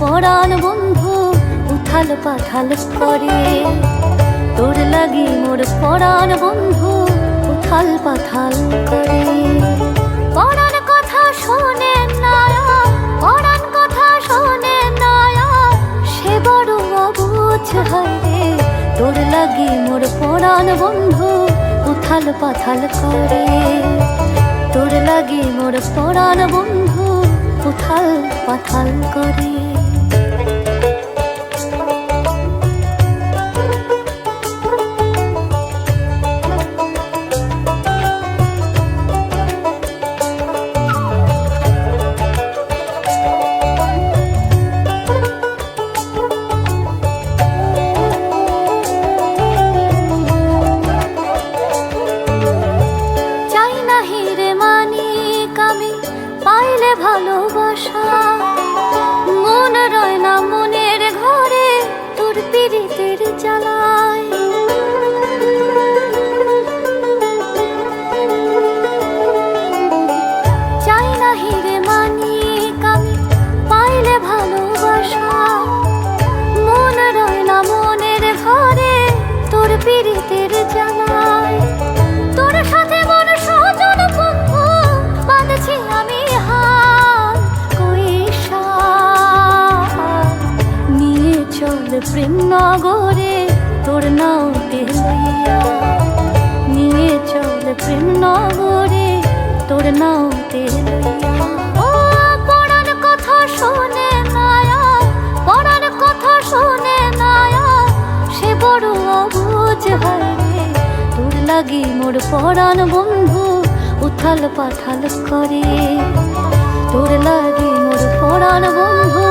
পরাণ বন্ধু উথাল পাথাল করে। তোর লাগি মোর পরাণ বন্ধু উথাল পাথাল করে। পরাণ কথা শোনে না, পরাণ কথা শোনে না, সে বড় অবুঝ হয় রে। তোর লাগি মোর পরাণ বন্ধু উথাল পাথাল করে। তোর লাগি মোর পরাণ বন্ধু উথাল পাথাল করে। পাইলে ভালোবাসা মন রয় না মনের ঘরে, তোর পীড়িতের জ্বালায়। চাই না হিরে মানিক আমি, পাইলে ভালোবাসা মন রয় না মনের ঘরে, তোর পীড়িতের জ্বালায়। তোর সাথে মন সজন বন্ধু বাঁধছি আমি হাত, কইসা নিয়ে চল প্রেম নগরে তোর নাওতে লইয়া। নিয়ে চল প্রেম নগরে তোর নাওতে লইয়া। ও পরাণ কথা শোনে না, পরাণ কথা শোনে না, সে বড় অবুঝ হয় রে। তোর লাগি মোর পরাণ বন্ধু উথাল পাথাল করে। তোর লাগি মোর পরাণ বন্ধু